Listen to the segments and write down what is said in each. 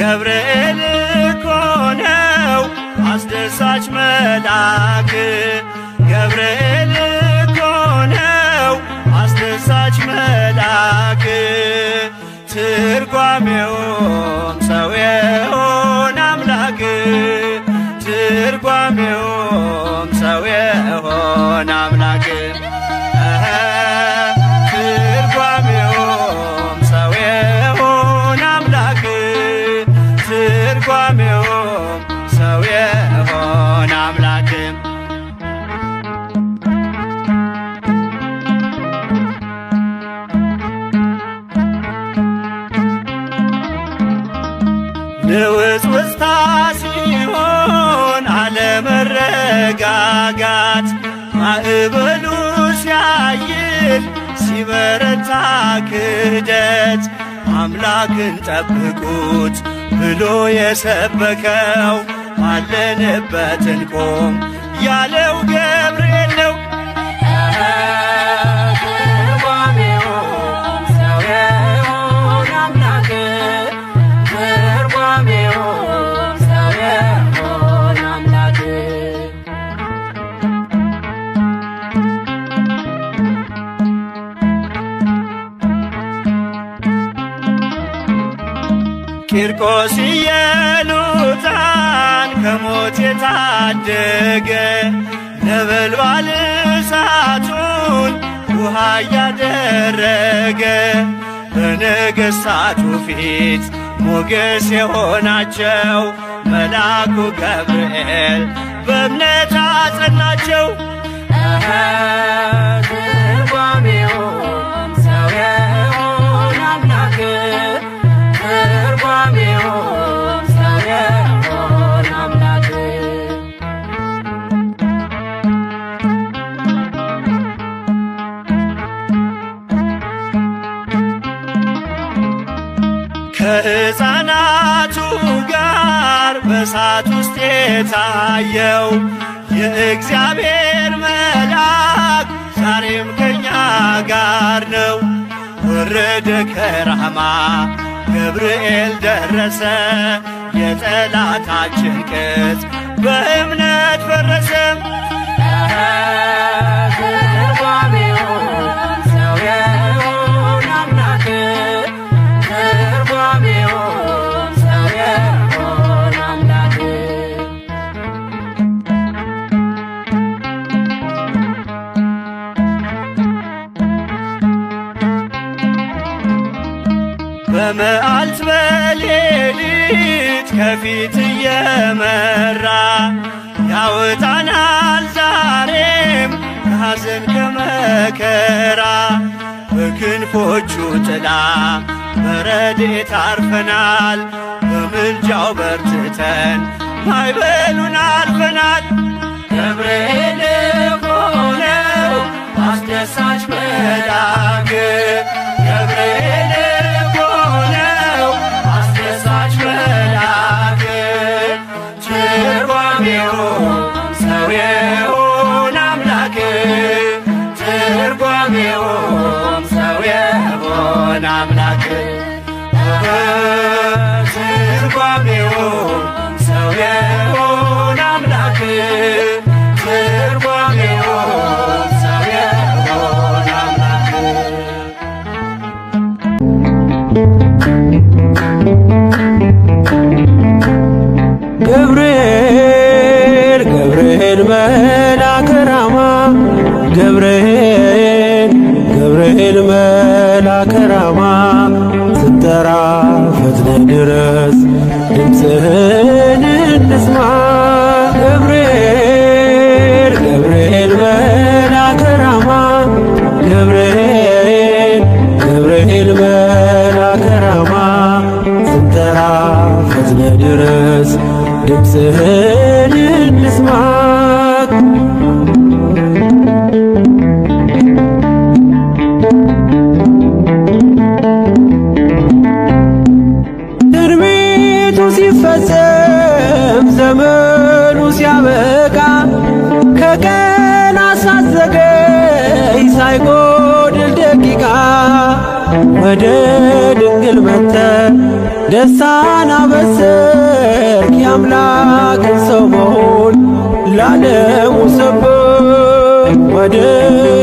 ገብርኤል እኮ ነው አስደሳች መልአክ ገብርኤል እኮ ነው አስደሳች መልአክ ትርጓሜውም ሰው የሆነ አምላክ ትርጓሜውም ሰው የሆነ አምላክ ትርጓሜውም ሰው የሆነ አምላክ ትርጓሜውም ሰው የሆነ አምላክ ንውጽውጽታ ሲሆን አለመረጋጋት ማዕበሉ ሲያይል ሲበረታ ክህደት አምላክን ጠብቁት ብሎ የሰበከው ባለንበት እንቆም ያለው ገብርኤል ነው። ቂርቆስ ኢየሉጣን ከሞት የታደገ ነበልባል እሳቱን ውሃ ያደረገ በነገሥታቱ ፊት ሞገስ የሆናቸው መልአኩ ገብርኤል በእምነት አጸናቸው። ትርጓሜውም ሰው የሆነ አምላክ ትርጓሜውም ሰው የሆነ አምላክ ከሕፃናቱ ጋር በእሳት ውስጥ የታየው የእግዚአብሔር መልአክ ዛሬም ከኛ ጋር ነው። ወረደ ከራማ ገብርኤል ደረሰ የጠላታችን ቅጥ በእምነት ፈረሰ። ትርጓሜውም ሰው የሆነ አምላክ ትርጓሜውም ሰው የሆነ አምላክ በመዓልት በሌሊት ከፊት እየመራ ያወጣናል ዛሬም ከሐዘን ከመከራ በክንፎቹ ጥላ በረድኤት አርፈናል በምልጃው በርትተን ማዕበሉን አልፈናል። ገብርኤል እኮ ነው አስደሳች መልአክ ገብርኤል እኮ ነው አስደሳች መልአክ ትርጓሜውም ሰው የሆነ አምላክ ትርጓሜውም ሰው የሆነ አምላክ ትርጓሜውም ሰው የሆነ አምላክ ትርጓሜውም ሰው የሆነ አምላክ ገብርኤል ገብርኤል መልአከ ራማ ገብርኤል ገብርኤል መልአከ ራማ ስትጠራ ፈጥነ ድረስ ድምፅህን እንስማ። ገብርኤል ገብርኤል መልአከ ራማ ገብርኤል ገብርኤል መልአከ ራማ ስትጠራ ፈጥነ ድረስ ድምፅህን እንስማ። ትንቢቱ ሲፈጸም ዘመኑ ሲያበቃ ከቀናት ሳትዘገይ ሳይጎድል ደቂቃ ወደ ድንግል መጥተህ ደስታን አበሰርክ የአምላክን ሰው መሆን ለዓለሙ ሰበክ ወደ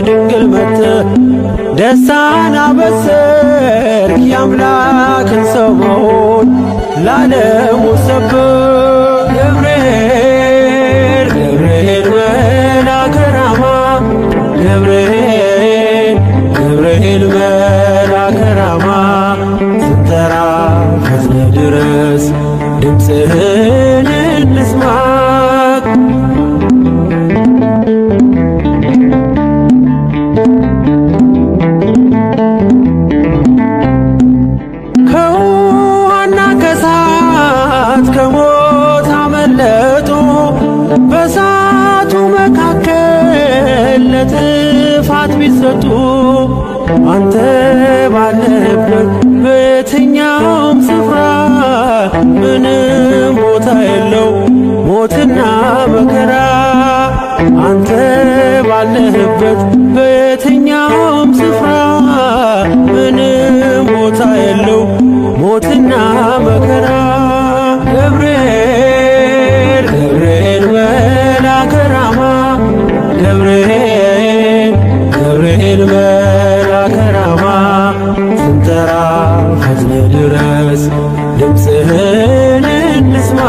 ድንግል መጥተህ ደስታን አበሰርክ የአምላክን ሰው መሆን ለዓለሙ ሰበክ ገብርኤል ገብርኤል መልአከ ራማ ገብርኤል ገብርኤል መልአከ ራማ ስንጠራ ፈጥነህ ድረስ ድምፅህን እንስማ ከውሃና ከእሳት ከሞት አመለጡ በእሳቱ መካከል ለጥፋት ቢሰጡ አንተ ባለህበት በየትኛውም ስፍራ ምንም ቦታ የለው ሞትና መከራ አንተ ባለህበት በየትኛውም ስፍራ ምንም ቦታ የለው ሞትና መከራ ገብርኤል ገብርኤል መልአከ ራማ ገብርኤል ገብርኤል መልአከ ራማ ስንጠራ ፈጥነህ ድረስ ድምፅህን እንስማ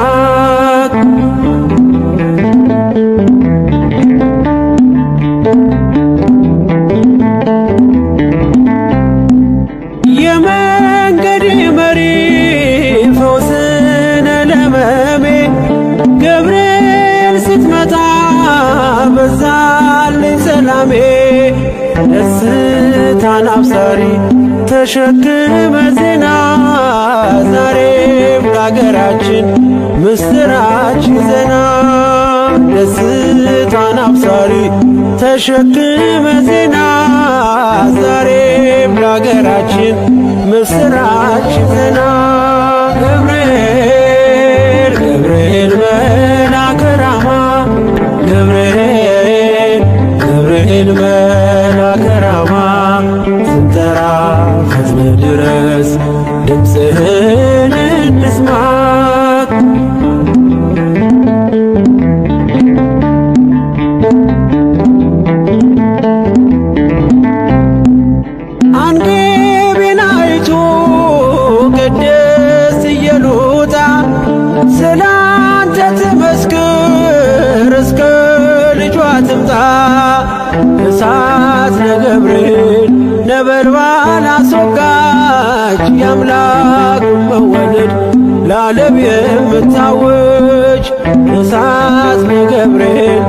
የመንገዴ መሪ ፈውስነ ለሕመሜ ገብርኤል ስትመጣ በዛልኝ ሰላሜ ደስታን አብሳሪ ተሸክመ ዜና ዛሬም ለአገራችን ምስራች ዜና ደስታን አብሳሪ ተሸክመ ዜና ዛሬም ለአገራችን ምስራች ዜና ገብርኤል ገብርኤል መልአከ ራማ ገብርኤል ገብርኤል መልአከ ራማ ስንጠራ ፈጥነህ ድረስ ድምፅህን እንስማ አንገቤን አይቶ ቅድስት ኢየሉጣ ስላንተ ትመስክር እስከ ልጇ ትምጣ እሳት ነገብርኤል ነበልባል አስወጋች የአምላክን መወለድ ለዓለም የምታውጅ እሳት ነገብርኤል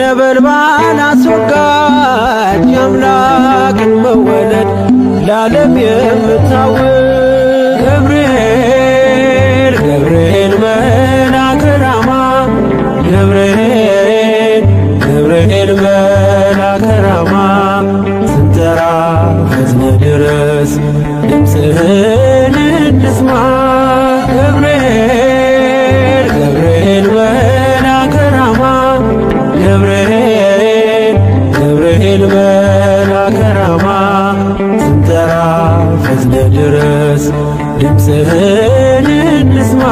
ነበልባል አስወጋች የአምላክን መወለድ ለዓለም የምታውጅ ገብርኤል ገብርኤል መልአከ ራማ ገብርኤል ገብርኤል መልአከ ራማ ስንጠራ ፈጥነህ ድረስ ድምፅህን እንስማ ገብርኤል ገብርኤል መልአከ ራማ ገብርኤል ገብርኤል መልአከ ራማ ስንጠራ ፈጥነህ ድረስ ድምፅህን እንስማ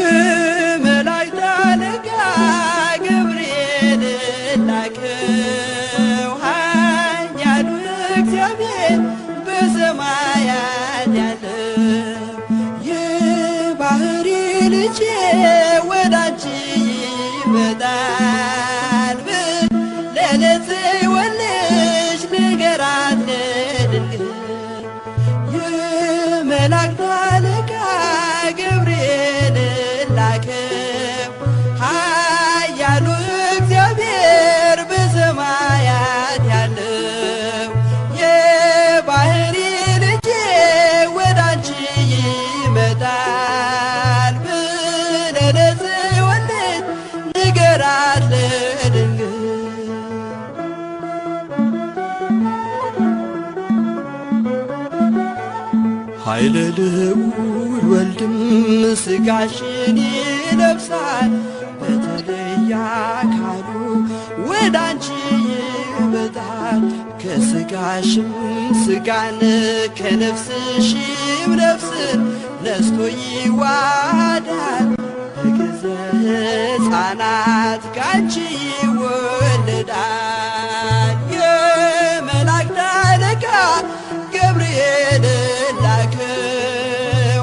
የመላእክት አለቃ ገብርኤል ላከው ኃያሉ እግዚአብሔር በሰማያት ያለው የባሕሪ ልጄ ወደ አንቺ ይመጣል ብል ለጽዮን ልጅ ንገራት ለድንግል የመላእክት አለቃ ገብርኤል ላከው ኃያሉ እግዚአብሔር በሰማያት ያለው የባሕሪ ልጄ ወደ አንቺ ይመጣል ብለህ ለጽዮን ልጅ ኃይለ ልዑል ወልድም ሥጋሽን ይለብሳል በተለየ አካሉ ወዳንቺ ይመጣል። ከሥጋሽም ሥጋን ከነፍስሽም ነፍስን ነስቶ ይዋሃዳል። በግዘ ሕፃናት ካንቺ ይወለዳል። የመላእክት አለቃ ገብርኤል ላከው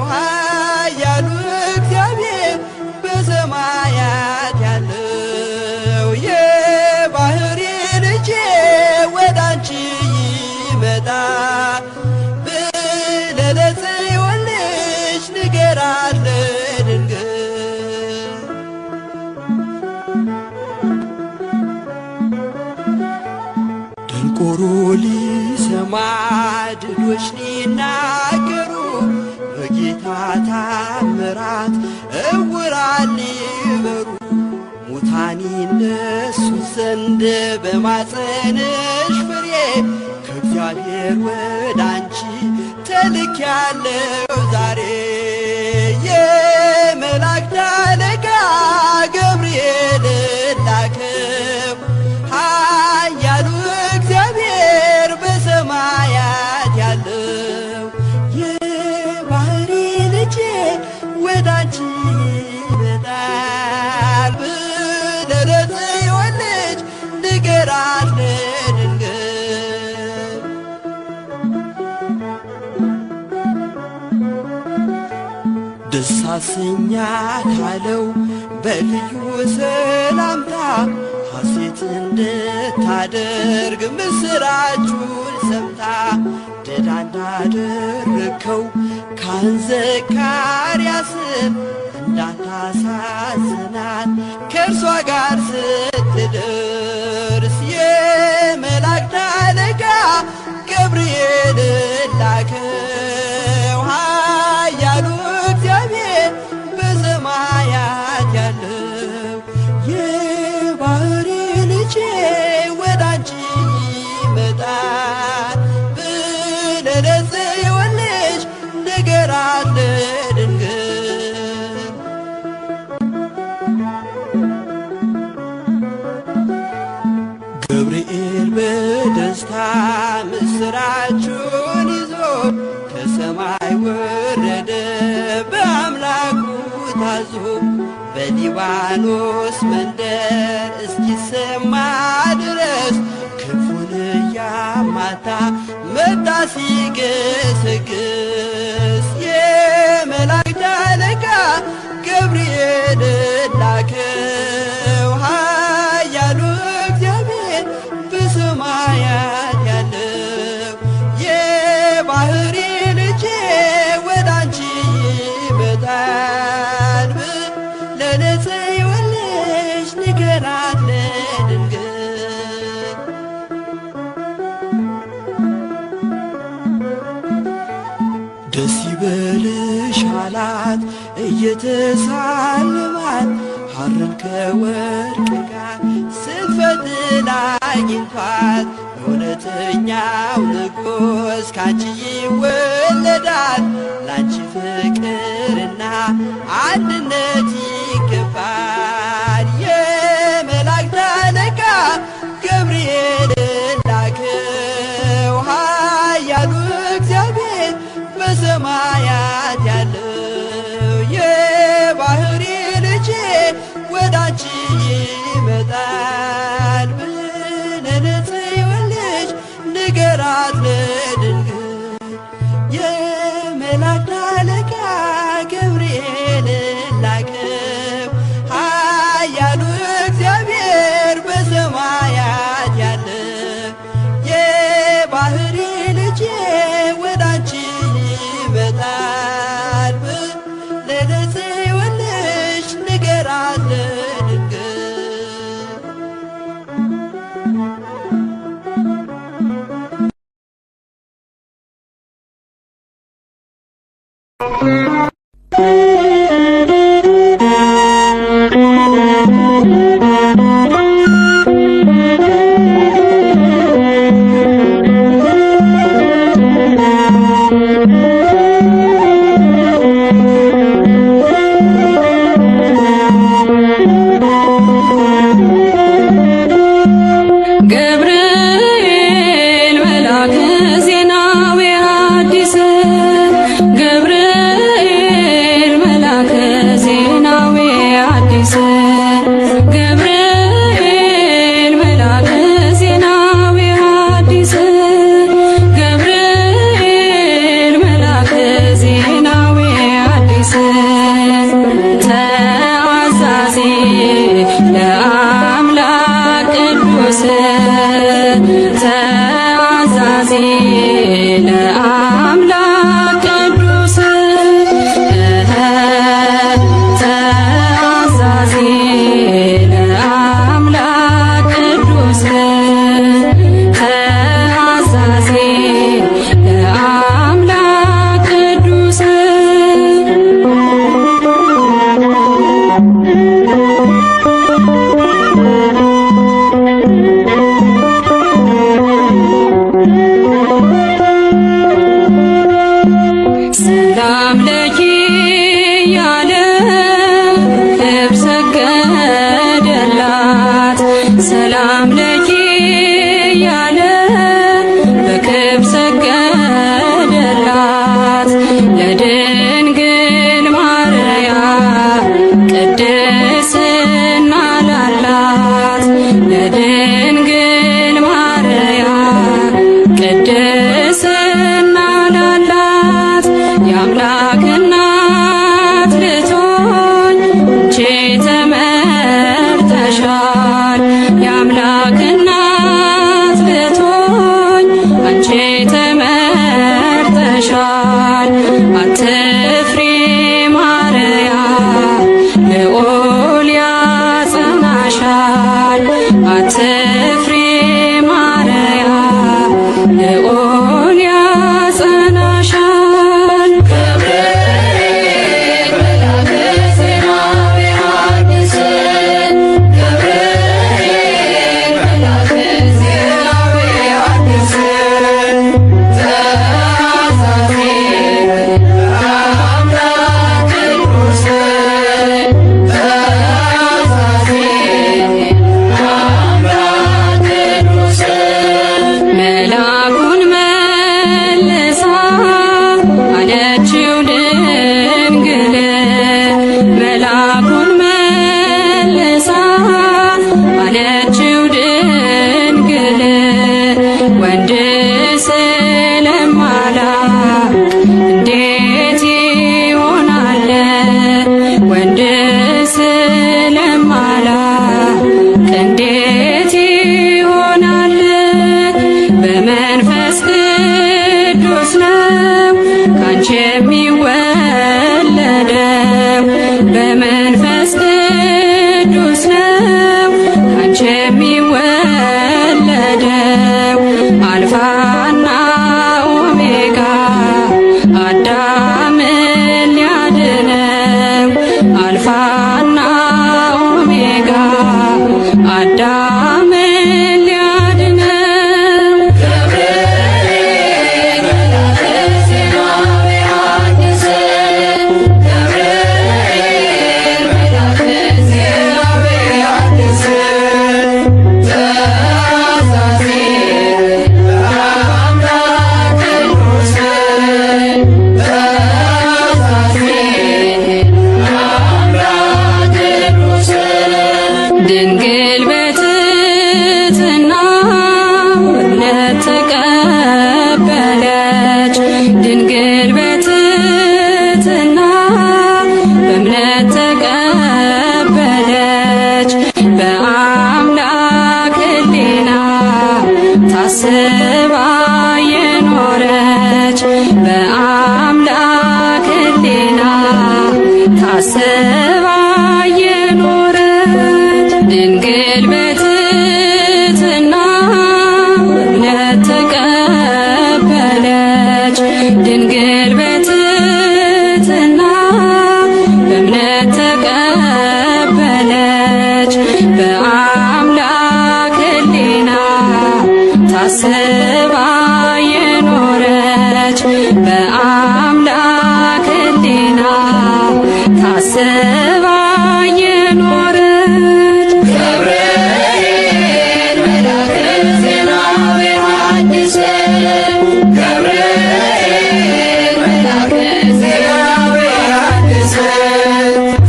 ኃያሉ እግዚአብሔር በሰማያት ያለው የባሕሪ ልጄ ወዳንቺ ይመጣል ብለህ ለጽዮን ልጅ ንገራት ለድንግል። ደንቆሮ ሊሰማ ድዶች ሊናገሩ በጌታ ታምራት ዕውራን ሊበሩ ሙታን ይነሱ ዘንድ በማፀንሽ ፍሬ ከእግዚአብሔር ወዳንቺ ተልኬያለሁ ዛሬ። የመላእክት አለቃ ገብርኤል ላከው ኃያሉ እግዚአብሔር በሰማያት ያለው የባሕሪ ልጄ ወዳንቺ ይመጣል ብለህ ለጽዮን ልጅ ንገራት ለድንግል። ደስ አሰኛታለሁ በልዩ ሰላምታ ሐሴት እንድታደርግ ምስራቹን ሰምታ ድዳ እንዳደረግከው ካህን ዘካርያስን እንዳታሳዝናት ከእርሷ ጋር ስትደርስ የመላእክት አለቃ ገብርኤል ላከው ኃያሉ እግዚአብሔር በሰማያት ያለው የባሕሪ ልጄ ወዳንቺ ይመጣል ብለህ ለጽዮን ልጅ ንገራት ለድንግል። ገብርኤል በደስታ ምስራቹን ይዞ ከሰማይ ወረደ በአምላኩ ታዞ በሊባኖስ መንደር እስኪሰማ ድረስ ክንፉን እያማታ መጣ ሲገሰግስ። የመላእክት አለቃ ገብርኤል ላከው ኃያሉ እግዚአብሔር በሰማያት ያለው የባሕሪ ልጄ ወዳንቺ ይመጣል ብለህ ለጽዮን ልጅ ንገራት ለድንግል። ደስ ይበልሽ አላት እየተሳለማት ሐርን ከወርቅ ጋር ስትፈትል አግኝቷት እውነተኛው ንጉሥ ካንቺ ይወለዳል። ላንቺ ፍቅርና አንድነት ይገባል። የመላእክት አለቃ ገብርኤል ላከው ኃያሉ እግዚአብሔር በሰማያት ያለው የባሕሪ ልጄ ወዳንቺ ይመጣል ብለህ ለጽዮን ልጅ ንገራት ለድንግል። የመላእክት አለቃ ገብርኤል ላከው ኃያሉ እግዚአብሔር በሰማያት ያለው የባሕሪ ልጄ ወዳንቺ ይመጣል ብለህ ለጽዮን ልጅ ንገራት ለድንግል። ድንግል በትሕትና እምነት ተቀበለች። ድንግል በትሕትና በእምነት ተቀበለች። በአምላክ ሕሊና ታስባ የኖረች በአምላክ ሕሊና ታስባ የኖረች ድንግል በትሕትና በእምነት ተቀበለች። ድንግል በትሕትና በእምነት ተቀበለች። በአምላክ ሕሊና ታስባ የኖረች በአምላክ ሕሊና ታስባ የኖረች ገብርኤል መልአከ ዜና ወሐዲስ ገብርኤል መልአከ ዜና ወሐዲስ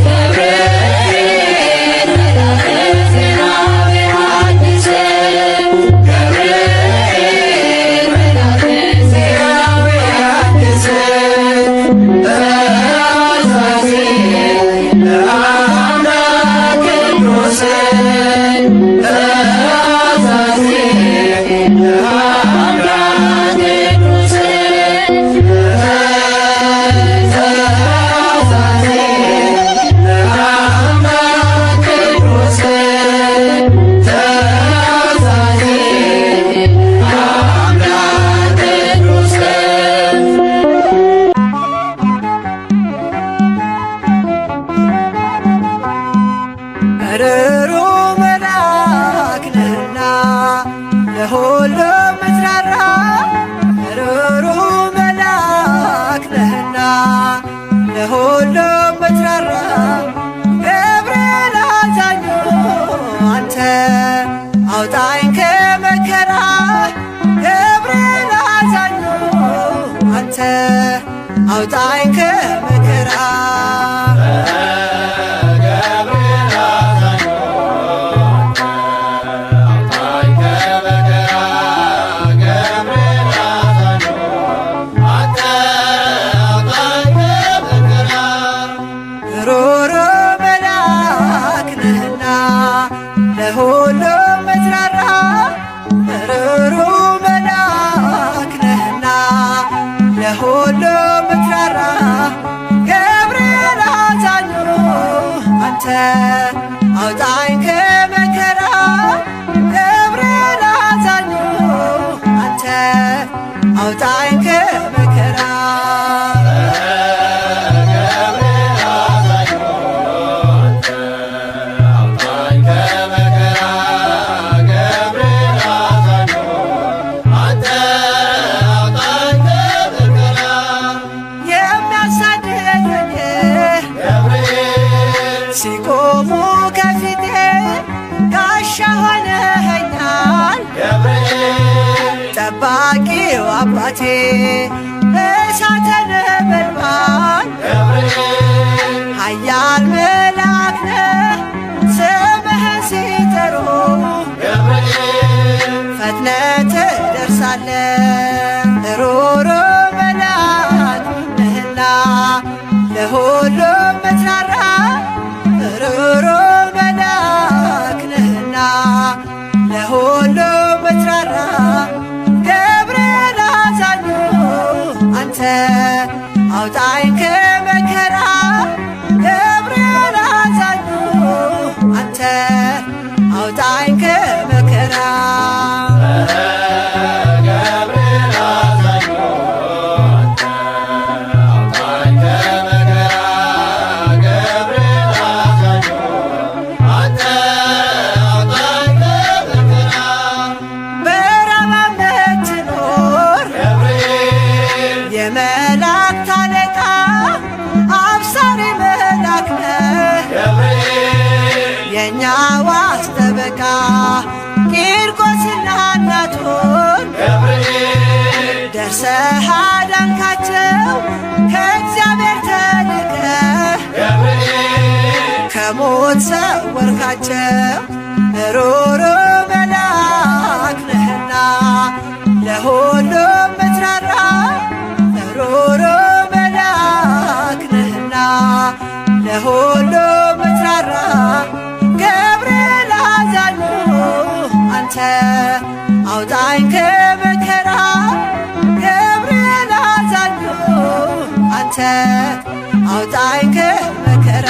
ገብርኤል መልአከ ዜና ወሐዲስ ገብርኤል መልአከ ዜና ወሐዲስ ርሩ መልአክ ነህና ለሁሉ ምትራራ ርሩ መልአክ ነህና ለሁሉ ምትራራ ገብርኤል አዛኙ አንተ አውጣኝ ከመከራ ገብርኤል አዛኙ አንተ አውጣኝ ከመከራ ሩሩ መልአክ ነህና ለሁሉ ምትራራ ሩሩ መልአክ ነህና ለሁሉ ምትራራ ገብርኤል አዛኙ አንተ አውጣኝ ከመከራ ገብርኤል አዛኙ አንተ አውጣኝ ከመከራ ሲቆሙ ከፊቴ ጋሻ ሆነኸኛል ጠባቂው አባቴ እሳተ ነበልባል ኃያል መልአክ ነህ ስምህን ሲጠሩ ፈጥነህ ትደርሳለህ ሩሩ መልአክ ነህና ለሁሉ ምትራራ ሩሩ መልአክ ነህና ለሁሉ ምትራራ ገብርኤል አዛኙ አንተ አውጣኝ ከመከራ ገብርኤል አዛኙ አንተ አውጣኝ ከመከራ የመላእክት አለቃ አብሳሪ መልአክ ነህ የእኛ ዋስ ጠበቃ ቂርቆስና እናቱን ደርሰህ አዳንካቸው ከእግዚአብሔር ተልከህ ከሞት ሰወርካቸው ሩሩ መልአክ ነህና ለሁሉም ምትራራ ሩሩ መልአክ ነህና ለሁሉም ምትራራ ገብርኤል አዛኙ አንተ አውጣኝ ከመከራ ገብርኤል አዛኙ አንተ አውጣኝ ከመከራ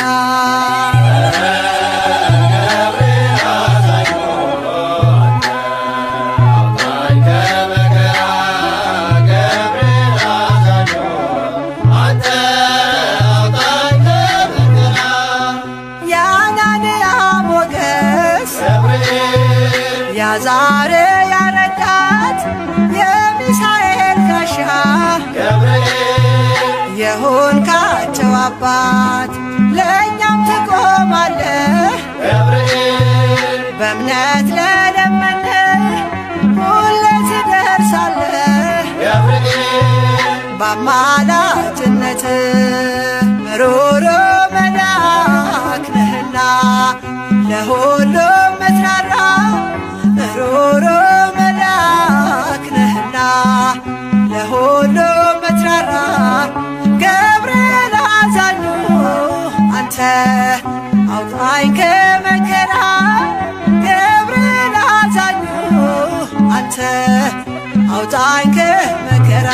የአናንያ ሞገስ የአዛርያ ረዳት የሚሳኤል ጋሻ የሆንካቸው አባት ለእኛም ትቆማለህ በእምነት ለለመንህ ሁሌ ትደርሳለህ በአማላጅነትህ ሩሩ መልአክ ነህና ለሁሉም ምትራራ ሩሩ መልአክ ነህና ለሁሉም ምትራራ ገብርኤል አዛኙ አንተ አውጣኝ ከመከራ ገብርኤል አዛኙ አንተ አውጣኝ ከመከራ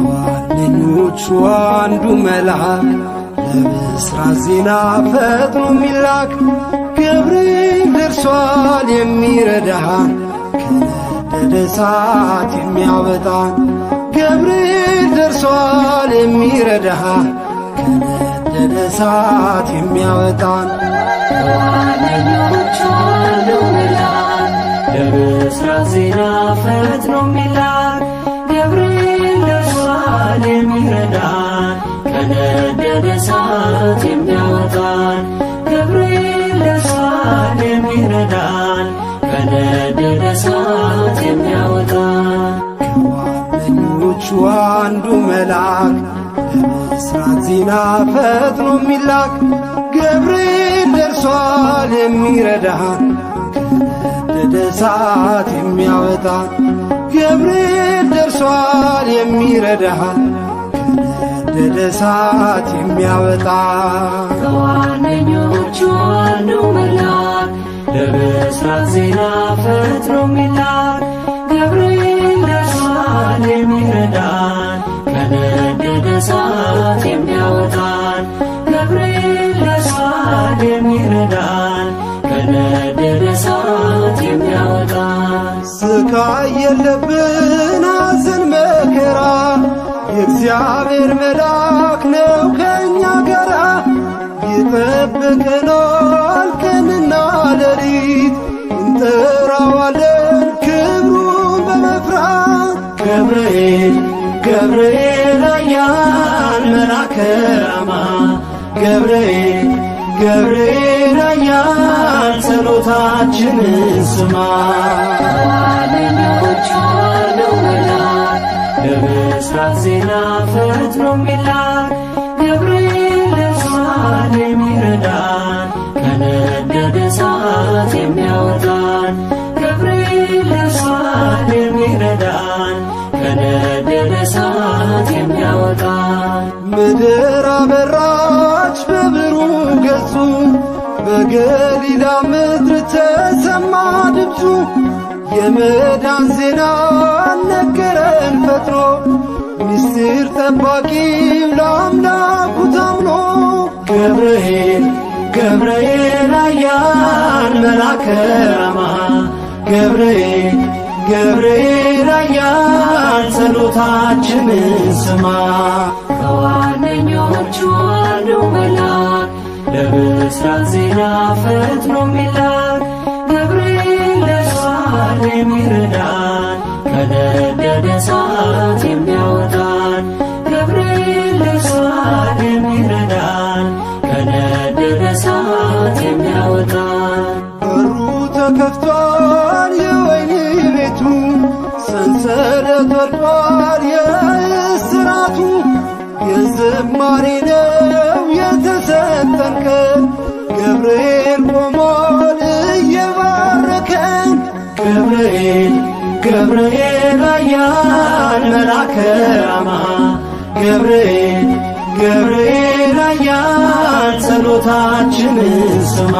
ከዋነኞቹ አንዱ መልአክ ለብስራት ዜና ፈጥኖ የሚላክ ገብርኤል ደርሷል የሚረዳን ከነደደ እሳት የሚያወጣን ገብርኤል ደርሷል የሚረዳን ከነደደ እሳት የሚያወጣን ከዋነኞቹ አንዱ መልአክ ለብስራት ዜና ፈጥኖ የሚላክ ገብርኤል ደርሷል የሚረዳን ከነደደ እሳት የሚያወጣን ገብርኤል ደርሷል የሚረዳን ከነደደ እሳት የሚያወጣን ከዋነኞቹ አንዱ መልአክ ለብስራት ዜና ፈጥኖ የሚላክ ገብርኤል ደርሷል የሚረዳን ከነደደ እሳት የሚያወጣን ገብርኤል ደርሷል የሚረዳን ከነደደ እሳት የሚያወጣን ከዋነኞቹ አንዱ መልአክ ለብስራት ዜና ፈጥኖ የሚላክ ገብርኤል ደርሷል የሚረዳን ከነደደ እሳት የሚያወጣን ገብርኤል ደርሷል የሚረዳን ከነደደ እሳት የሚያወጣን ስቃይ የለብን ሐዘን መከራ የእግዚአብሔር መልአክ ነው ከእኛ ጋራ ይጠብቀናል ቀንና ሌሊት እንጠራዋለን ክብሩን በመፍራት ገብርኤል ገብርኤል ኃያል መልአከ ራማ ገብርኤል ገብርኤል ኃያል ጸሎታችንን ስማ ከዋነኞቹ አንዱ መልአክ ለብስራት ዜና ፈጥኖ የሚላክ ገብርኤል ደርሷል የሚረዳን ከነደደ እሳት የሚያወጣን ገብርኤል ደርሷል የሚረዳን ከነደደ እሳት የሚያወጣን ምድር አበራች በብሩህ ገጹ በገሊላ ምድር ተሰማ ድምፁ የመዳን ዜና ነገረን ፈጥኖ ምስጢር ጠባቂው ለአምላኩ ታምኖ ገብርኤል ገብርኤል ኃያል መልአከ ራማ ገብርኤል ገብርኤል ኃያል ጸሎታችንን ስማ። ከዋነኞቹ አንዱ መልአክ ለብስራት ዜና ፈጥኖ የሚላክ ገብርኤል ለሷል የሚረዳን ከነደደ እሳት የሚያወጣን ገብርኤል ለሷል የሚረዳን ከነደደ እሳት የሚያወጣን። በሩ ተከፍቷል የወይኒ ቤቱ ሰንሰለት ወድቋል የእስራቱ የዝማሬ ነው የተሰጠን ቀን ገብርኤል ቆሟል እየባረከን። ገብርኤል ገብርኤል ኃያል መልአከ ራማ ገብርኤል ገብርኤል ኃያል ጸሎታችንን ስማ።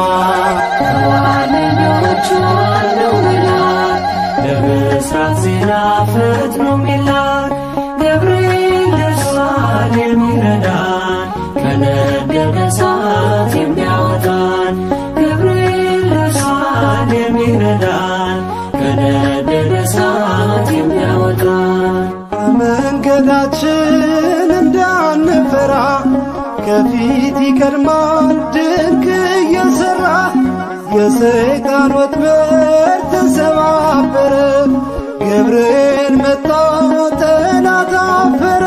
ከዋነኞቹ አንዱ መልአክ ለብስራት ዜና ፈጥኖ የሚላክ ገብርኤል ለሷል የሚረዳን ከነደደ እሳት የሚያወጣን ገብርኤል ለሷል የሚረዳን ከነደደ እሳት የሚያወጣን። መንገዳችን እንዳንፈራ ከፊት ይቀድማል ድንቅ እየሠራ የሰይጣን ወጥመድ ተሰባበረ ገብርኤል መጣ ጠላት አፈረ።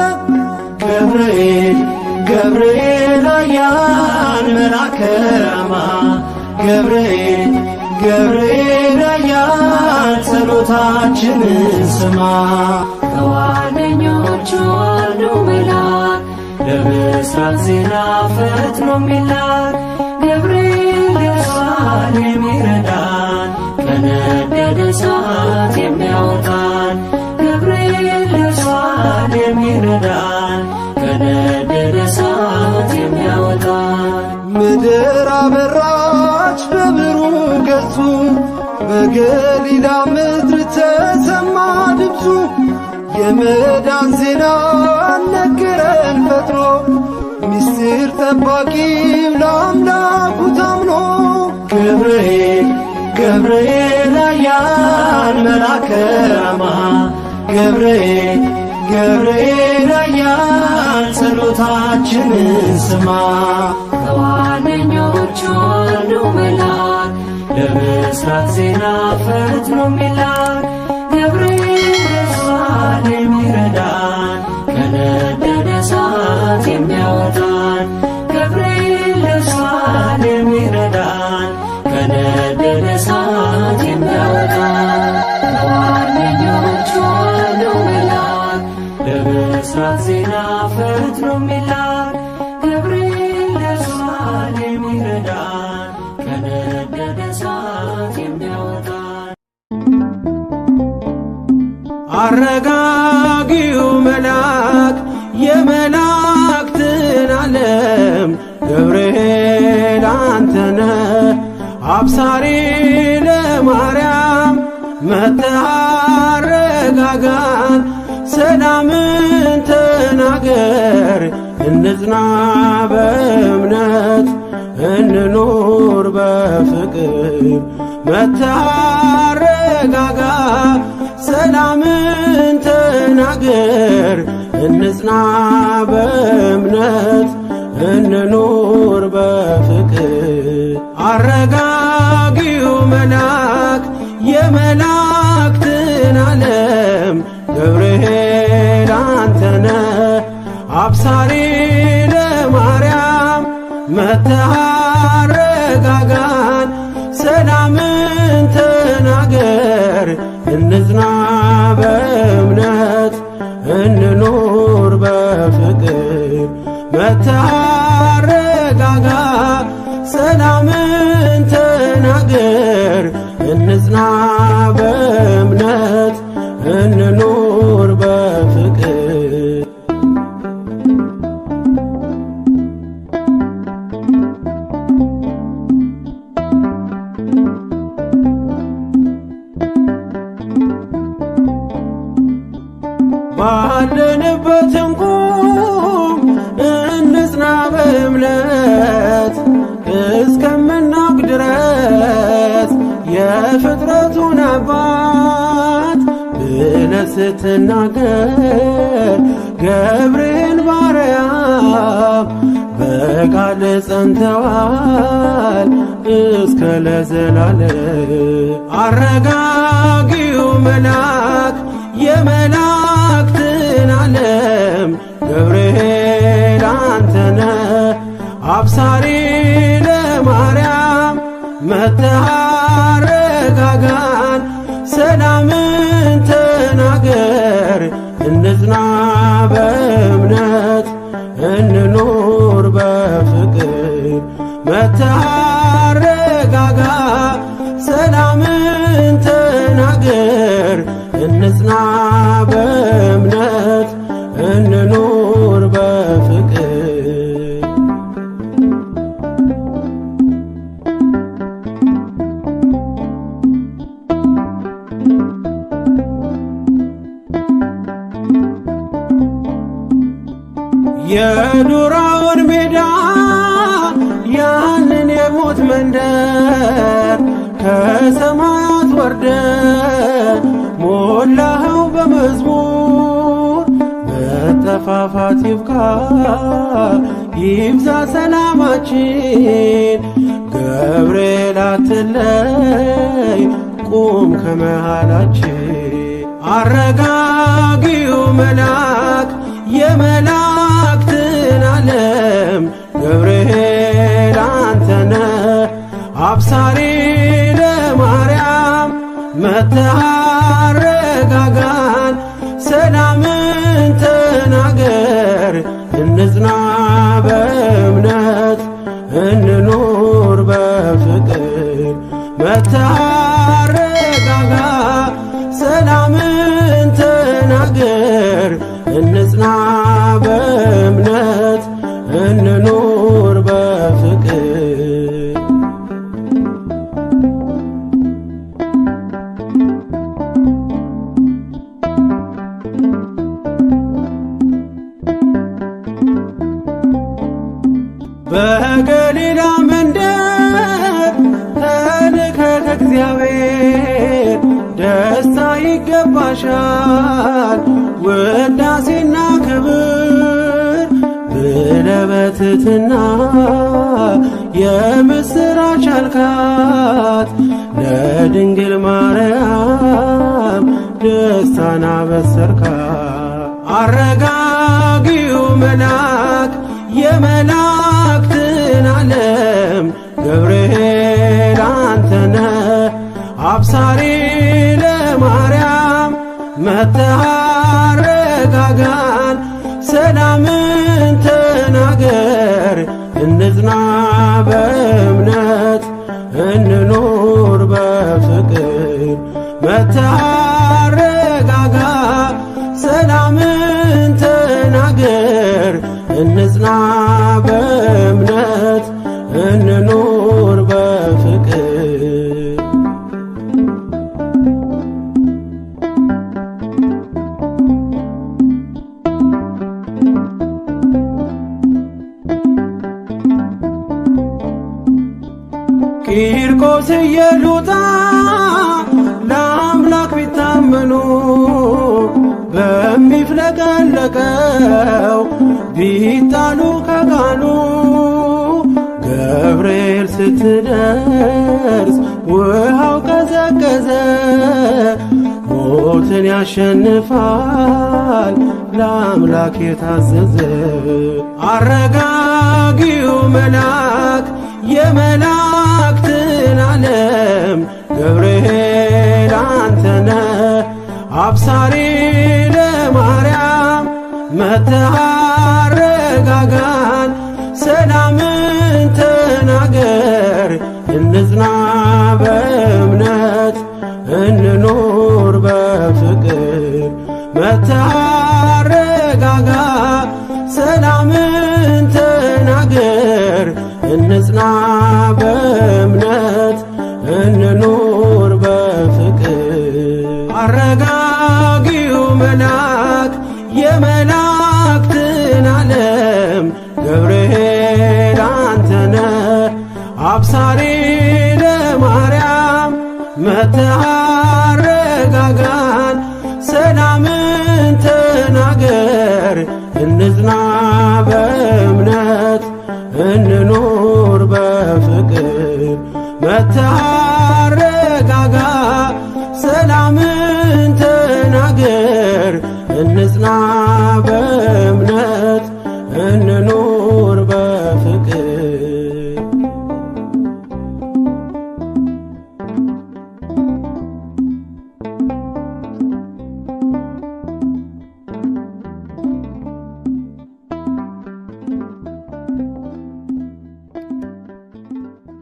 ገብርኤል ገብርኤል ኃያል መልአከ ራማ ገብርኤል ገብርኤል ኃያል ጸሎታችንን ስማ። ከዋነኞቹ አንዱ መልአክ ለብስራት ዜና ፈጥኖ የሚላክ ገብርኤል ለሷል የሚረዳን ከነደደ እሳት የሚያወጣን ገብርኤል ለሷል የሚረዳን ከነደደ እሳት የሚያወጣን። ምድር አበራች በብሩህ ገጹ በገሊላ ምድር ተሰማ ድምፁ የመዳን ዜና ነገረን ፈጥኖ ምስጢር ጠባቂው ለአምላኩ ታምኖ። ገብርኤል ገብርኤል ኃያል መልአከ ራማ ገብርኤል ገብርኤል ኃያል ጸሎታችንን ስማ። ከዋነኞቹ አንዱ መልአክ ለብስራት ዜና ፈጥኖ የሚላክ ገብርኤል ለሷል የሚረዳን ከነደደ እሳት የሚያወጣን ገብርኤል ለሷል የሚረዳን ከነደደ እሳት የሚያወጣን። ከዋነኞቹ አንዱ መልአክ ለብስራት ዜና ፈጥኖ የሚላክ ገብርኤል ለሷል የሚረዳን ከነደደ እሳት የሚያወጣን። አረጋጊው መልአክ የመላእክትን ዓለም ገብርኤል አንተነ አብሳሪ ለማርያም መጥተህ አረጋጋን ሰላምን ተናገር እንጽና በእምነት እንኑር በፍቅር መጥተህ አረጋጋ ሰላምን ተናገር እንጽና በእምነት እንኑር በፍቅር። አረጋጊው መልአክ የመላእክትን ዓለም ገብርኤል አንተነ አብሳሪ ለማርያም መጥተህ አረጋጋን ሰላምን ተናገር እንጽና በእምነት እንኑር በፍቅር መጥተህ አረጋጋ ሰላምን ተናገር እንጽና በእምነት እንኑር በፍቅር። ባለንበት እንቁም እንጽና በእምነት የፍጥረቱን አባት ብለህ ስትናገር ገብርኤል ባርያም በቃል ጸንተዋል እስከ ለዘላለም። አረጋጊው መልአክ የመላእክትን ዓለም ገብርኤል አንተነ አብሳሪ ለማርያም መጥተህ አረጋጋን ሰላምን ተናገር እንጽና በእምነት እንኑር በፍቅር መጥተህ አረጋጋ ሰላምን ተናገር እንጽና በእምነት እንኑር በፍቅር። የዱራውን ሜዳ ያንን የሞት መንደር ከሰማያት ወርደ ሞላኸው በመዝሙር መጠፋፋት ይብቃ ይብዛ ሰላማችን ገብርኤል አትለይ ቁም ከመሃላችን። አረጋጊው መልአክ የመላእክትን ዓለም ገብርኤል አንተነ አብሳሪ ለማርያም መጥተህ አረጋጋን ሰላምን ተናገር እንጽና በእምነት እንኑር በፍቅር መጥተህ አረጋጋ ሰላምን ተናገር እንጽና በእምነት እንኑር በፍቅር። በገሊላ መንደር ተልከ ከእግዚአብሔር ደስታ ይገባሻል ውዳሴና ክብር ብለህ በትሕትና የምስራች አልካት ለድንግል ማርያም ደስታን አበሰርካት። አረጋጊው መልአክ የመላእክትን ዓለም ገብርኤል አንተነ አብሳሪ ለማርያም መጥተህ አረጋጋን ሰላምን ተናገር እንጽና በእምነት እንኑር በፍቅር መጥተህ አረጋጋ ሰላምን ተናገር እንጽና በእምነት እንኑር በፍቅር። ቂርቆስ ኢየሉጣ ለአምላክ ቢታመኑ በሚፍለቀለቀው ቢጣሉ ከቃሉ ገብርኤል ስትደርስ ውሃው ቀዘቀዘ ሞትን ያሸንፋል ለአምላክ የታዘዘ። አረጋጊው መልአክ የመላእክትን ዓለም ገብርኤል አንተነ አብሳሪ ለማርያም መጥተህ አረጋጋን ሰላምን ተናገር እንጽና በእምነት እንኑር በፍቅር መጥተህ አረጋጋ ሰላምን ተናገር እንጽና በእምነት እንኑር በፍቅር። አረጋጊው መልአክ የመላእክትን ዓለም ገብርኤል አንተነ አብሳሪ ለማርያም መጥተህ አረጋጋን፣ ሰላምን ተናገር። እንጽና በእምነት እንኑር በፍቅር። መጥተህ አረጋጋ፣ ሰላምን ተናገር። እንጽና በእምነት እንኑር በፍቅር።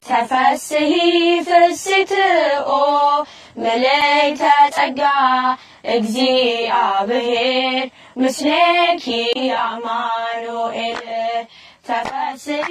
ተፈስሒ ፍስሕትኦ ምልዕተ ጸጋ እግዚአብሔር ምስሌኪ አማኑኤል ተፈስሒ